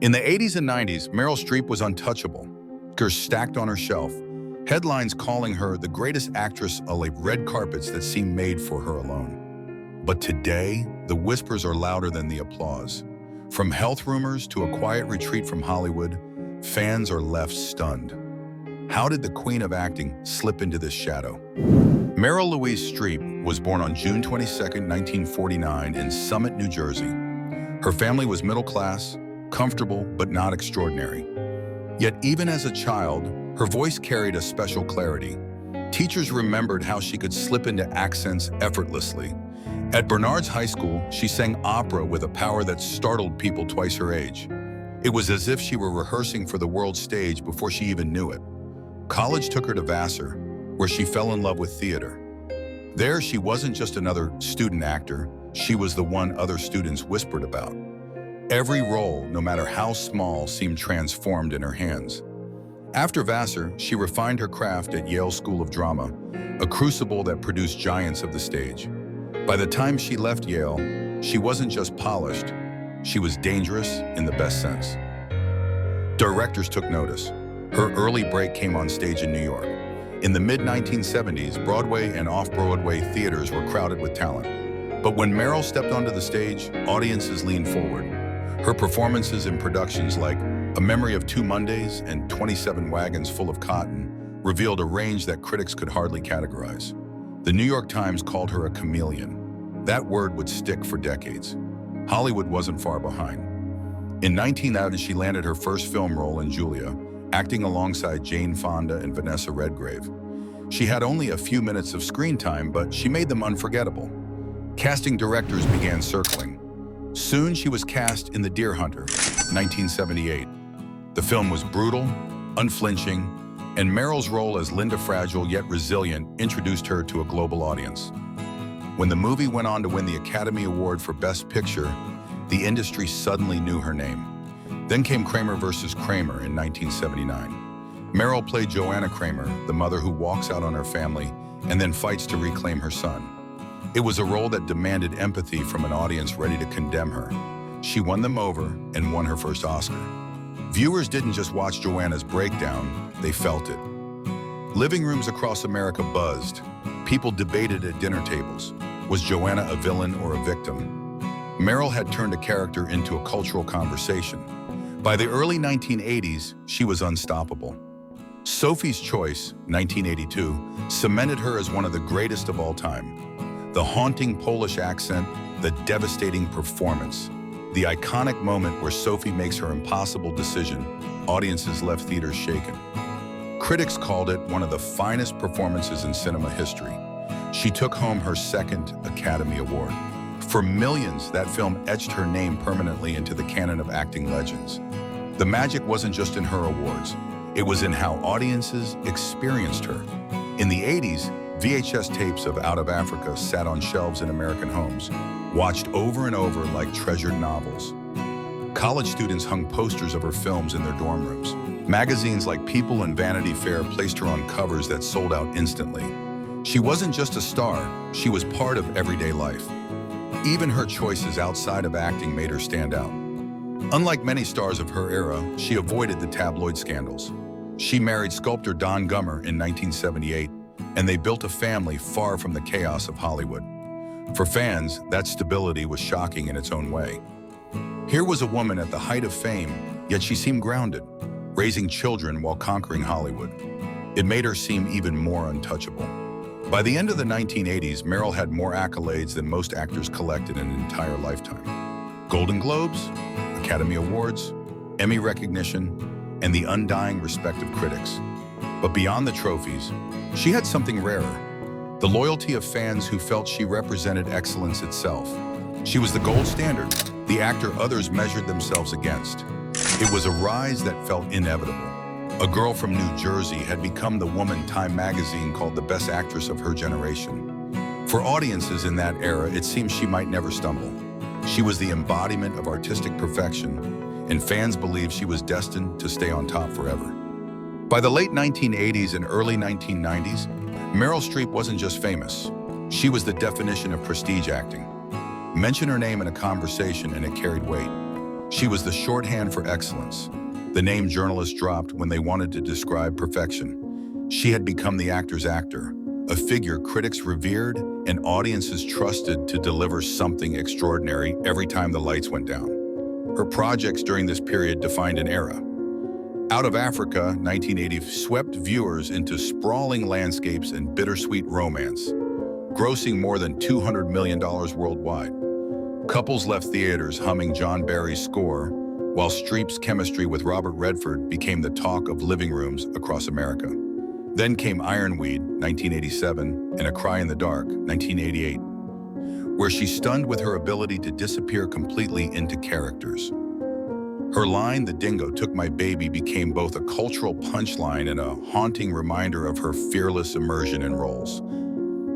In the 80s and 90s, Meryl Streep was untouchable. Oscars stacked on her shelf, headlines calling her the greatest actress alive, red carpets that seemed made for her alone. But today, the whispers are louder than the applause. From health rumors to a quiet retreat from Hollywood, fans are left stunned. How did the queen of acting slip into this shadow? Meryl Louise Streep was born on June 22, 1949 in Summit, New Jersey. Her family was middle class, comfortable but not extraordinary. Yet even as a child, her voice carried a special clarity. Teachers remembered how she could slip into accents effortlessly. At Bernard's High School, she sang opera with a power that startled people twice her age. It was as if she were rehearsing for the world stage before she even knew it. College took her to Vassar, where she fell in love with theater. There, she wasn't just another student actor, she was the one other students whispered about. Every role, no matter how small, seemed transformed in her hands. After Vassar, she refined her craft at Yale School of Drama, a crucible that produced giants of the stage. By the time she left Yale, she wasn't just polished, she was dangerous in the best sense. Directors took notice. Her early break came on stage in New York. In the mid-1970s, Broadway and off-Broadway theaters were crowded with talent. But when Meryl stepped onto the stage, audiences leaned forward. Her performances in productions like A Memory of Two Mondays and 27 Wagons Full of Cotton revealed a range that critics could hardly categorize. The New York Times called her a chameleon. That word would stick for decades. Hollywood wasn't far behind. In 1990, she landed her first film role in Julia, acting alongside Jane Fonda and Vanessa Redgrave. She had only a few minutes of screen time, but she made them unforgettable. Casting directors began circling. Soon she was cast in The Deer Hunter, 1978. The film was brutal, unflinching, and Meryl's role as Linda Fragile yet resilient introduced her to a global audience. When the movie went on to win the Academy Award for Best Picture, the industry suddenly knew her name. Then came Kramer vs. Kramer in 1979. Meryl played Joanna Kramer, the mother who walks out on her family and then fights to reclaim her son. It was a role that demanded empathy from an audience ready to condemn her. She won them over and won her first Oscar. Viewers didn't just watch Joanna's breakdown, they felt it. Living rooms across America buzzed. People debated at dinner tables. Was Joanna a villain or a victim? Meryl had turned a character into a cultural conversation. By the early 1980s, she was unstoppable. Sophie's Choice, 1982, cemented her as one of the greatest of all time. The haunting Polish accent, the devastating performance, the iconic moment where Sophie makes her impossible decision, audiences left theaters shaken. Critics called it one of the finest performances in cinema history. She took home her second Academy Award. For millions, that film etched her name permanently into the canon of acting legends. The magic wasn't just in her awards, it was in how audiences experienced her. In the 80s, VHS tapes of Out of Africa sat on shelves in American homes, watched over and over like treasured novels. College students hung posters of her films in their dorm rooms. Magazines like People and Vanity Fair placed her on covers that sold out instantly. She wasn't just a star, she was part of everyday life. Even her choices outside of acting made her stand out. Unlike many stars of her era, she avoided the tabloid scandals. She married sculptor Don Gummer in 1978, and they built a family far from the chaos of Hollywood. For fans, that stability was shocking in its own way. Here was a woman at the height of fame, yet she seemed grounded, raising children while conquering Hollywood. It made her seem even more untouchable. By the end of the 1980s, Meryl had more accolades than most actors collected in an entire lifetime. Golden Globes, Academy Awards, Emmy recognition, and the undying respect of critics. But beyond the trophies, she had something rarer, the loyalty of fans who felt she represented excellence itself. She was the gold standard, the actor others measured themselves against. It was a rise that felt inevitable. A girl from New Jersey had become the woman Time magazine called the best actress of her generation. For audiences in that era, it seemed she might never stumble. She was the embodiment of artistic perfection, and fans believed she was destined to stay on top forever. By the late 1980s and early 1990s, Meryl Streep wasn't just famous. She was the definition of prestige acting. Mention her name in a conversation and it carried weight. She was the shorthand for excellence, the name journalists dropped when they wanted to describe perfection. She had become the actor's actor, a figure critics revered and audiences trusted to deliver something extraordinary every time the lights went down. Her projects during this period defined an era. Out of Africa, 1980 swept viewers into sprawling landscapes and bittersweet romance, grossing more than $200 million worldwide. Couples left theaters humming John Barry's score, while Streep's chemistry with Robert Redford became the talk of living rooms across America. Then came Ironweed, 1987, and A Cry in the Dark, 1988, where she stunned with her ability to disappear completely into characters. Her line, "The dingo took my baby," became both a cultural punchline and a haunting reminder of her fearless immersion in roles.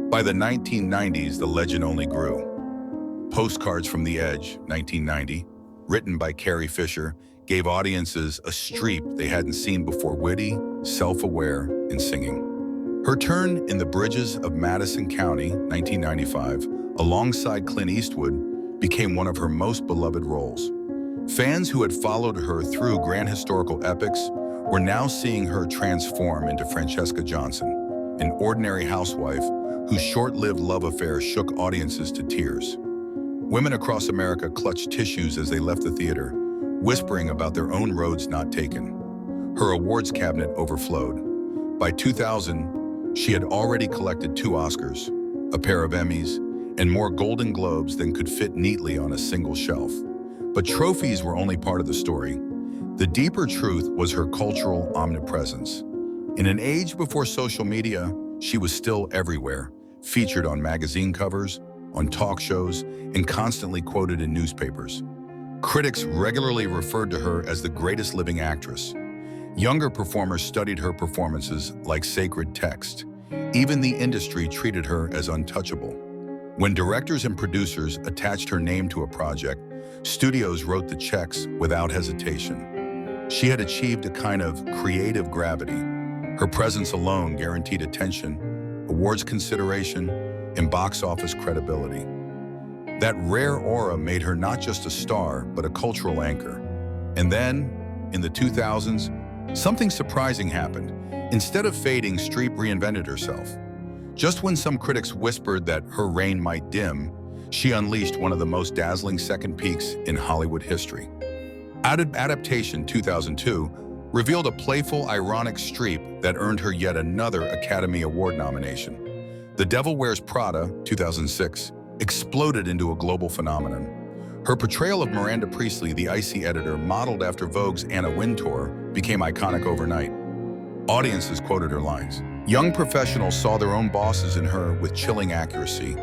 By the 1990s, the legend only grew. Postcards from the Edge, 1990, written by Carrie Fisher, gave audiences a Streep they hadn't seen before, witty, self-aware, and singing. Her turn in The Bridges of Madison County, 1995, alongside Clint Eastwood, became one of her most beloved roles. Fans who had followed her through grand historical epics were now seeing her transform into Francesca Johnson, an ordinary housewife whose short-lived love affair shook audiences to tears. Women across America clutched tissues as they left the theater, whispering about their own roads not taken. Her awards cabinet overflowed. By 2000, she had already collected 2 Oscars, a pair of Emmys, and more Golden Globes than could fit neatly on a single shelf. But trophies were only part of the story. The deeper truth was her cultural omnipresence. In an age before social media, she was still everywhere, featured on magazine covers, on talk shows, and constantly quoted in newspapers. Critics regularly referred to her as the greatest living actress. Younger performers studied her performances like sacred text. Even the industry treated her as untouchable. When directors and producers attached her name to a project, studios wrote the checks without hesitation. She had achieved a kind of creative gravity. Her presence alone guaranteed attention, awards consideration, and box office credibility. That rare aura made her not just a star, but a cultural anchor. And then, in the 2000s, something surprising happened. Instead of fading, Streep reinvented herself. Just when some critics whispered that her reign might dim, she unleashed one of the most dazzling second peaks in Hollywood history. Adaptation 2002 revealed a playful, ironic Streep that earned her yet another Academy Award nomination. The Devil Wears Prada, 2006, exploded into a global phenomenon. Her portrayal of Miranda Priestley, the icy editor, modeled after Vogue's Anna Wintour, became iconic overnight. Audiences quoted her lines. Young professionals saw their own bosses in her with chilling accuracy.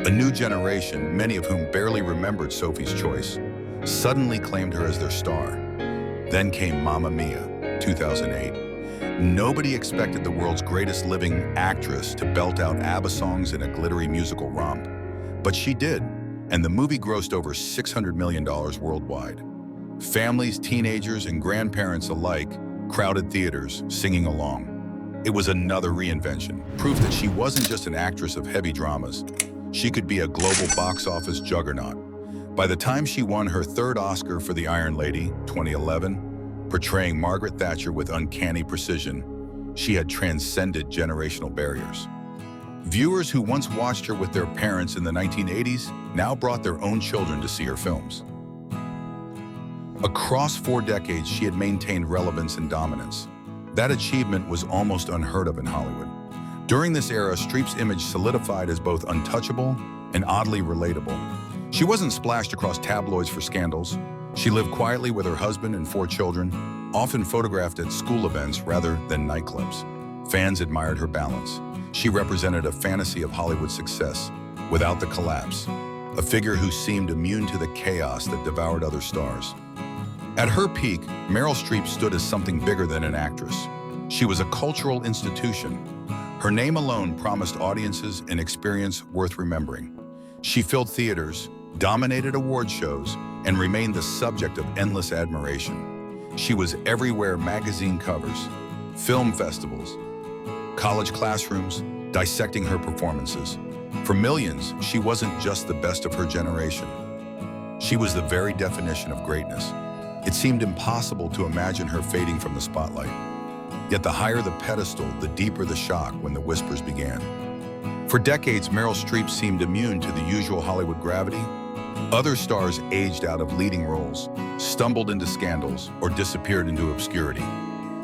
A new generation, many of whom barely remembered Sophie's Choice, suddenly claimed her as their star. Then came Mamma Mia, 2008. Nobody expected the world's greatest living actress to belt out ABBA songs in a glittery musical romp. But she did, and the movie grossed over $600 million worldwide. Families, teenagers, and grandparents alike crowded theaters, singing along. It was another reinvention, proof that she wasn't just an actress of heavy dramas. She could be a global box office juggernaut. By the time she won her 3rd Oscar for The Iron Lady, 2011, portraying Margaret Thatcher with uncanny precision, she had transcended generational barriers. Viewers who once watched her with their parents in the 1980s now brought their own children to see her films. Across 4 decades, she had maintained relevance and dominance. That achievement was almost unheard of in Hollywood. During this era, Streep's image solidified as both untouchable and oddly relatable. She wasn't splashed across tabloids for scandals. She lived quietly with her husband and 4 children, often photographed at school events rather than nightclubs. Fans admired her balance. She represented a fantasy of Hollywood success without the collapse, a figure who seemed immune to the chaos that devoured other stars. At her peak, Meryl Streep stood as something bigger than an actress. She was a cultural institution. Her name alone promised audiences an experience worth remembering. She filled theaters, dominated award shows, and remained the subject of endless admiration. She was everywhere: magazine covers, film festivals, college classrooms, dissecting her performances. For millions, she wasn't just the best of her generation. She was the very definition of greatness. It seemed impossible to imagine her fading from the spotlight. Yet the higher the pedestal, the deeper the shock when the whispers began. For decades, Meryl Streep seemed immune to the usual Hollywood gravity. Other stars aged out of leading roles, stumbled into scandals, or disappeared into obscurity.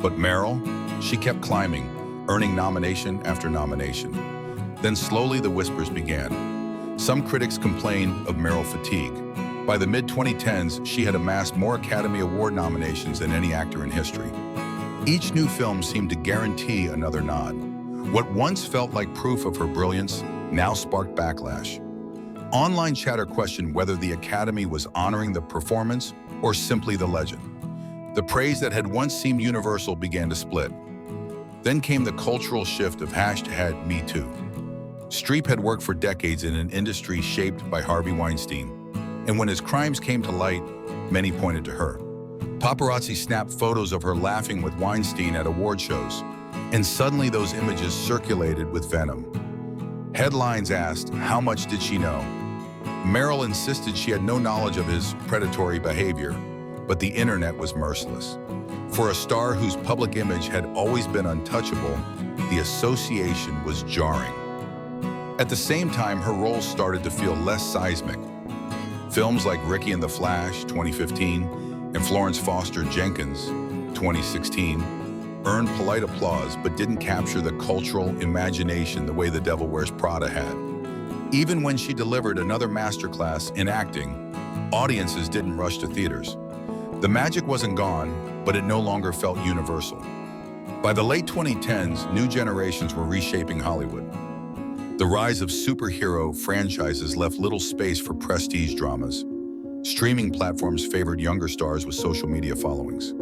But Meryl, she kept climbing, earning nomination after nomination. Then slowly the whispers began. Some critics complained of Meryl fatigue. By the mid-2010s, she had amassed more Academy Award nominations than any actor in history. Each new film seemed to guarantee another nod. What once felt like proof of her brilliance now sparked backlash. Online chatter questioned whether the Academy was honoring the performance or simply the legend. The praise that had once seemed universal began to split. Then came the cultural shift of #MeToo. Streep had worked for decades in an industry shaped by Harvey Weinstein, and when his crimes came to light, many pointed to her. Paparazzi snapped photos of her laughing with Weinstein at award shows, and suddenly those images circulated with venom. Headlines asked, how much did she know? Meryl insisted she had no knowledge of his predatory behavior, but the internet was merciless. For a star whose public image had always been untouchable, the association was jarring. At the same time, her roles started to feel less seismic. Films like Ricky and the Flash, 2015, and Florence Foster Jenkins, 2016, earned polite applause but didn't capture the cultural imagination the way The Devil Wears Prada had. Even when she delivered another masterclass in acting, audiences didn't rush to theaters. The magic wasn't gone, but it no longer felt universal. By the late 2010s, new generations were reshaping Hollywood. The rise of superhero franchises left little space for prestige dramas. Streaming platforms favored younger stars with social media followings.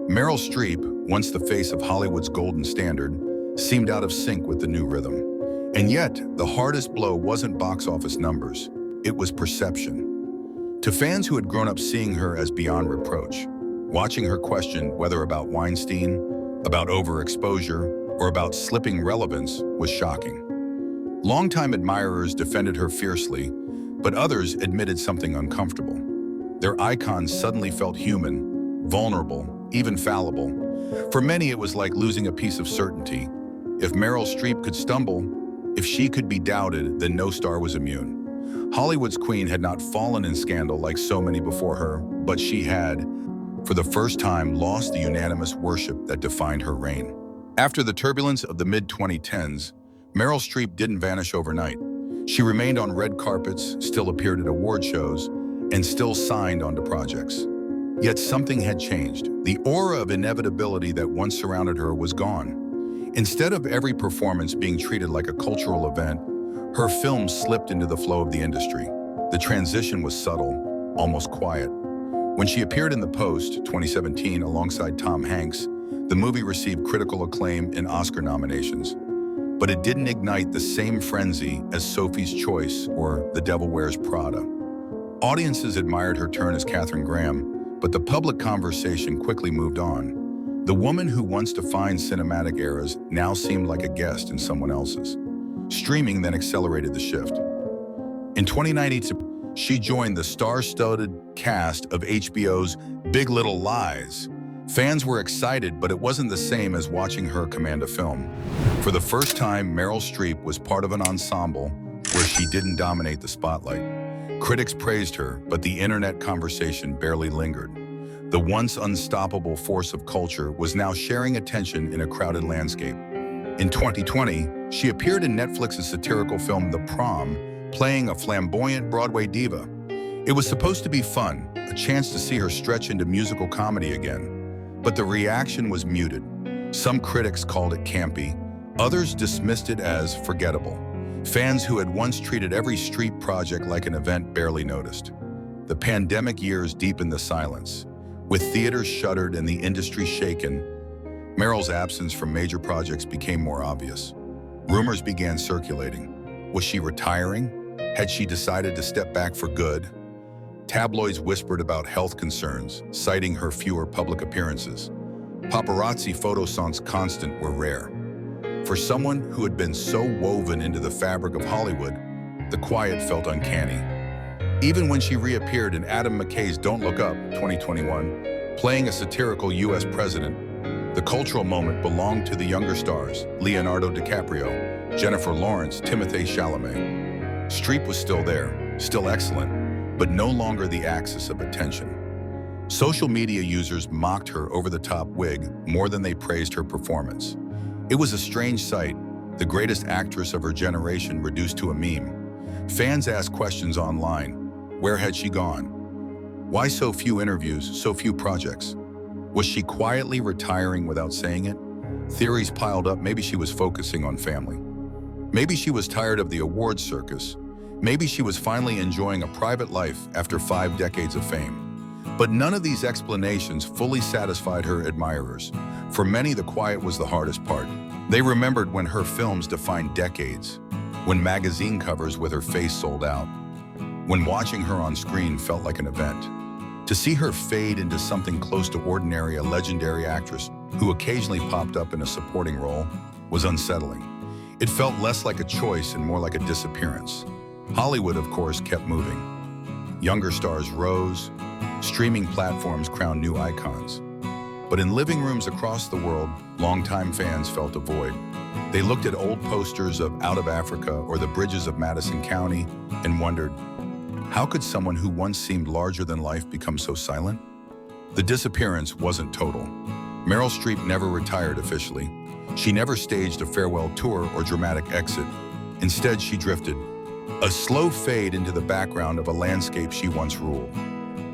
Meryl Streep, once the face of Hollywood's golden standard, seemed out of sync with the new rhythm. And yet, the hardest blow wasn't box office numbers, it was perception. To fans who had grown up seeing her as beyond reproach, watching her question whether about Weinstein, about overexposure, or about slipping relevance was shocking. Longtime admirers defended her fiercely, but others admitted something uncomfortable. Their icons suddenly felt human, vulnerable, even fallible. For many, it was like losing a piece of certainty. If Meryl Streep could stumble, if she could be doubted, then no star was immune. Hollywood's queen had not fallen in scandal like so many before her, but she had, for the first time, lost the unanimous worship that defined her reign. After the turbulence of the mid-2010s, Meryl Streep didn't vanish overnight. She remained on red carpets, still appeared at award shows, and still signed onto projects. Yet something had changed. The aura of inevitability that once surrounded her was gone. Instead of every performance being treated like a cultural event, her films slipped into the flow of the industry. The transition was subtle, almost quiet. When she appeared in The Post, 2017, alongside Tom Hanks, the movie received critical acclaim and Oscar nominations. But it didn't ignite the same frenzy as Sophie's Choice or The Devil Wears Prada. Audiences admired her turn as Katharine Graham, but the public conversation quickly moved on. The woman who once defined cinematic eras now seemed like a guest in someone else's. Streaming then accelerated the shift. In 2019, she joined the star-studded cast of HBO's Big Little Lies. Fans were excited, but it wasn't the same as watching her command a film. For the first time, Meryl Streep was part of an ensemble where she didn't dominate the spotlight. Critics praised her, but the internet conversation barely lingered. The once unstoppable force of culture was now sharing attention in a crowded landscape. In 2020, she appeared in Netflix's satirical film The Prom, playing a flamboyant Broadway diva. It was supposed to be fun, a chance to see her stretch into musical comedy again. But the reaction was muted. Some critics called it campy, others dismissed it as forgettable. Fans who had once treated every Streep project like an event barely noticed. The pandemic years deepened the silence. With theaters shuttered and the industry shaken, Meryl's absence from major projects became more obvious. Rumors began circulating. Was she retiring? Had she decided to step back for good? Tabloids whispered about health concerns, citing her fewer public appearances. Paparazzi photossons constant were rare. For someone who had been so woven into the fabric of Hollywood, the quiet felt uncanny. Even when she reappeared in Adam McKay's Don't Look Up, 2021, playing a satirical U.S. president, the cultural moment belonged to the younger stars, Leonardo DiCaprio, Jennifer Lawrence, Timothée Chalamet. Streep was still there, still excellent, but no longer the axis of attention. Social media users mocked her over-the-top wig more than they praised her performance. It was a strange sight, the greatest actress of her generation reduced to a meme. Fans asked questions online. Where had she gone? Why so few interviews, so few projects? Was she quietly retiring without saying it? Theories piled up. Maybe she was focusing on family. Maybe she was tired of the awards circus. Maybe she was finally enjoying a private life after 5 decades of fame. But none of these explanations fully satisfied her admirers. For many, the quiet was the hardest part. They remembered when her films defined decades, when magazine covers with her face sold out, when watching her on screen felt like an event. To see her fade into something close to ordinary, a legendary actress who occasionally popped up in a supporting role, was unsettling. It felt less like a choice and more like a disappearance. Hollywood, of course, kept moving. Younger stars rose, streaming platforms crowned new icons. But in living rooms across the world, longtime fans felt a void. They looked at old posters of Out of Africa or the bridges of Madison County and wondered, how could someone who once seemed larger than life become so silent? The disappearance wasn't total. Meryl Streep never retired officially. She never staged a farewell tour or dramatic exit. Instead, she drifted, a slow fade into the background of a landscape she once ruled.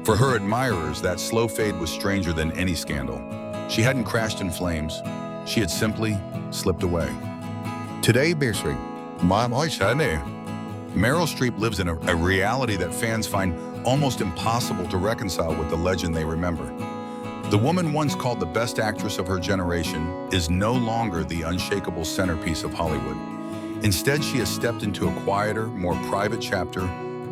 For her admirers, that slow fade was stranger than any scandal. She hadn't crashed in flames. She had simply slipped away. Today, Meryl Streep lives in a reality that fans find almost impossible to reconcile with the legend they remember. The woman once called the best actress of her generation is no longer the unshakable centerpiece of Hollywood. Instead, she has stepped into a quieter, more private chapter,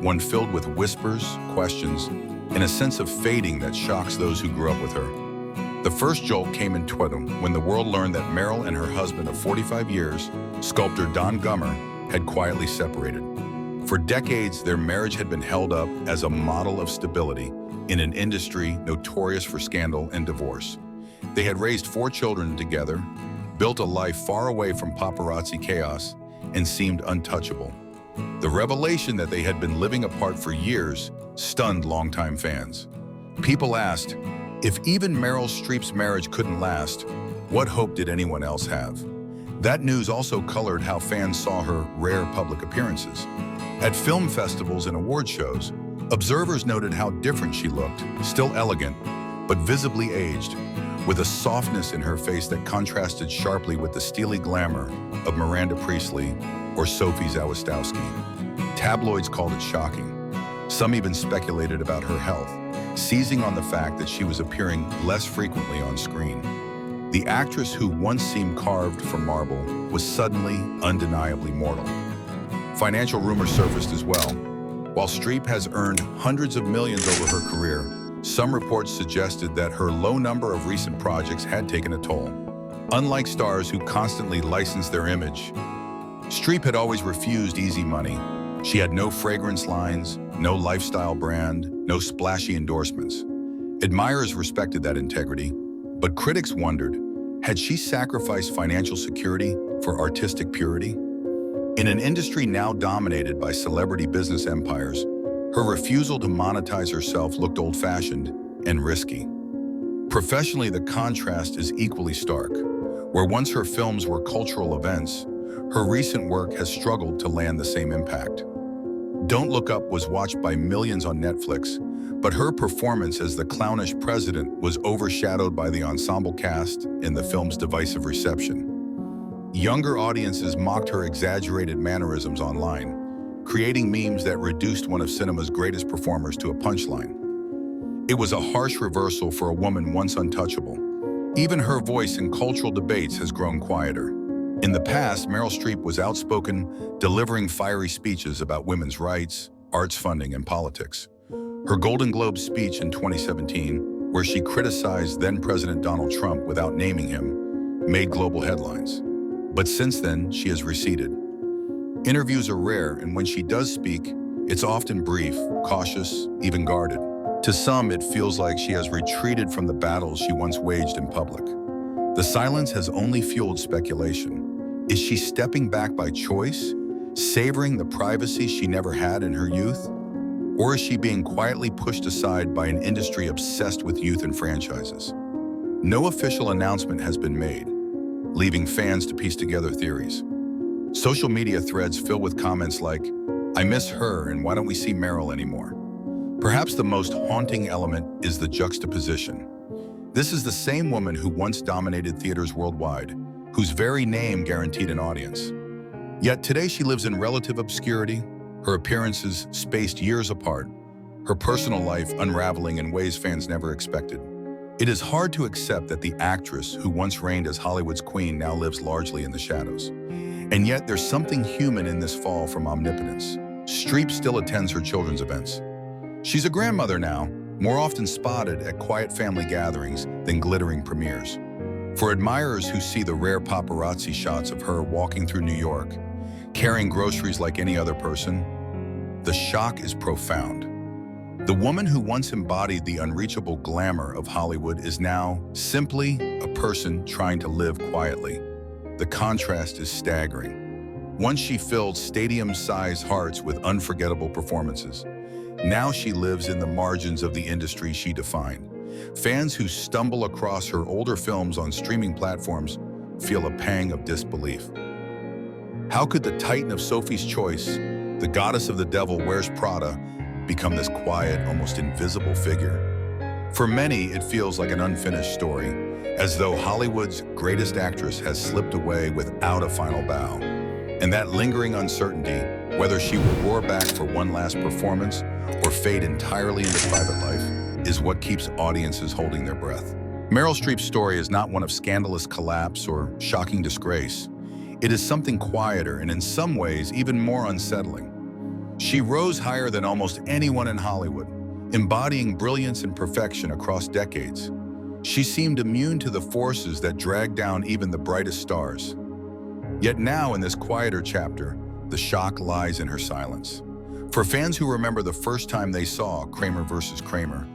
one filled with whispers, questions, and a sense of fading that shocks those who grew up with her. The first jolt came in 2020 when the world learned that Meryl and her husband of 45 years, sculptor Don Gummer, had quietly separated. For decades, their marriage had been held up as a model of stability in an industry notorious for scandal and divorce. They had raised 4 children together, built a life far away from paparazzi chaos, and seemed untouchable. The revelation that they had been living apart for years stunned longtime fans. People asked, if even Meryl Streep's marriage couldn't last, what hope did anyone else have? That news also colored how fans saw her rare public appearances. At film festivals and award shows, observers noted how different she looked, still elegant, but visibly aged, with a softness in her face that contrasted sharply with the steely glamour of Miranda Priestley or Sophie Zawistowski. Tabloids called it shocking. Some even speculated about her health, seizing on the fact that she was appearing less frequently on screen. The actress who once seemed carved from marble was suddenly undeniably mortal. Financial rumors surfaced as well. While Streep has earned hundreds of millions over her career, some reports suggested that her low number of recent projects had taken a toll. Unlike stars who constantly license their image, Streep had always refused easy money. She had no fragrance lines, no lifestyle brand, no splashy endorsements. Admirers respected that integrity, but critics wondered, had she sacrificed financial security for artistic purity? In an industry now dominated by celebrity business empires, her refusal to monetize herself looked old-fashioned and risky. Professionally, the contrast is equally stark. Where once her films were cultural events, her recent work has struggled to land the same impact. Don't Look Up was watched by millions on Netflix, but her performance as the clownish president was overshadowed by the ensemble cast and the film's divisive reception. Younger audiences mocked her exaggerated mannerisms online, creating memes that reduced one of cinema's greatest performers to a punchline. It was a harsh reversal for a woman once untouchable. Even her voice in cultural debates has grown quieter. In the past, Meryl Streep was outspoken, delivering fiery speeches about women's rights, arts funding, and politics. Her Golden Globe speech in 2017, where she criticized then-President Donald Trump without naming him, made global headlines. But since then, she has receded. Interviews are rare, and when she does speak, It's often brief, cautious, even guarded. To some, it feels like she has retreated from the battles she once waged in public. The silence has only fueled speculation. Is she stepping back by choice, savoring the privacy she never had in her youth? Or is she being quietly pushed aside by an industry obsessed with youth and franchises? No official announcement has been made, leaving fans to piece together theories. Social media threads fill with comments like, "I miss her and why don't we see Meryl anymore?" Perhaps the most haunting element is the juxtaposition. This is the same woman who once dominated theaters worldwide, whose very name guaranteed an audience. Yet today she lives in relative obscurity, her appearances spaced years apart, her personal life unraveling in ways fans never expected. It is hard to accept that the actress who once reigned as Hollywood's queen now lives largely in the shadows. And yet there's something human in this fall from omnipotence. Streep still attends her children's events. She's a grandmother now, more often spotted at quiet family gatherings than glittering premieres. For admirers who see the rare paparazzi shots of her walking through New York, carrying groceries like any other person, the shock is profound. The woman who once embodied the unreachable glamour of Hollywood is now simply a person trying to live quietly. The contrast is staggering. Once she filled stadium-sized hearts with unforgettable performances. Now she lives in the margins of the industry she defined. Fans who stumble across her older films on streaming platforms feel a pang of disbelief. How could the titan of Sophie's Choice, the goddess of the devil wears Prada, become this quiet, almost invisible figure? For many, it feels like an unfinished story, as though Hollywood's greatest actress has slipped away without a final bow. And that lingering uncertainty, whether she will roar back for one last performance or fade entirely into private life, is what keeps audiences holding their breath. Meryl Streep's story is not one of scandalous collapse or shocking disgrace. It is something quieter and in some ways even more unsettling. She rose higher than almost anyone in Hollywood, embodying brilliance and perfection across decades. She seemed immune to the forces that drag down even the brightest stars. Yet now, in this quieter chapter, the shock lies in her silence. For fans who remember the first time they saw Kramer versus Kramer,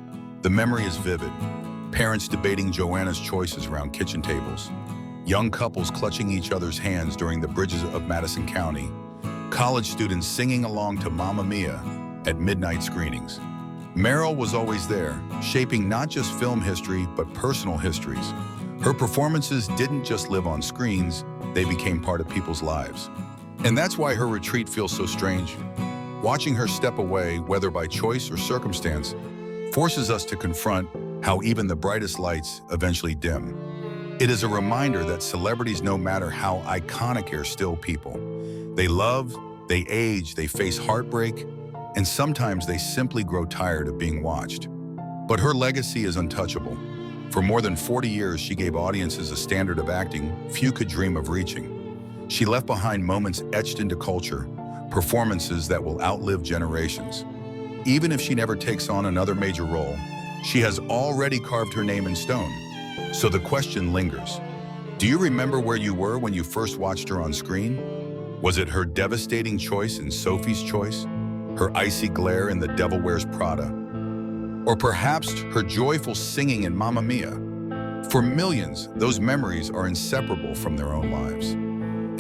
the memory is vivid. Parents debating Joanna's choices around kitchen tables, young couples clutching each other's hands during the bridges of Madison County, college students singing along to Mamma Mia at midnight screenings. Meryl was always there, shaping not just film history, but personal histories. Her performances didn't just live on screens, they became part of people's lives. And that's why her retreat feels so strange. Watching her step away, whether by choice or circumstance, forces us to confront how even the brightest lights eventually dim. It is a reminder that celebrities, no matter how iconic, are still people. They love, they age, they face heartbreak, and sometimes they simply grow tired of being watched. But her legacy is untouchable. For more than 40 years, she gave audiences a standard of acting few could dream of reaching. She left behind moments etched into culture, performances that will outlive generations. Even if she never takes on another major role, she has already carved her name in stone. So the question lingers. Do you remember where you were when you first watched her on screen? Was it her devastating choice in Sophie's Choice? Her icy glare in The Devil Wears Prada? Or perhaps her joyful singing in Mamma Mia? For millions, those memories are inseparable from their own lives.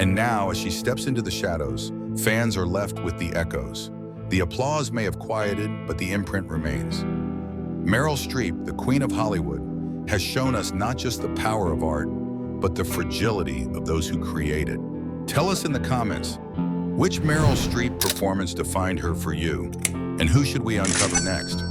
And now, as she steps into the shadows, fans are left with the echoes. The applause may have quieted, but the imprint remains. Meryl Streep, the Queen of Hollywood, has shown us not just the power of art, but the fragility of those who create it. Tell us in the comments, which Meryl Streep performance defined her for you, and who should we uncover next?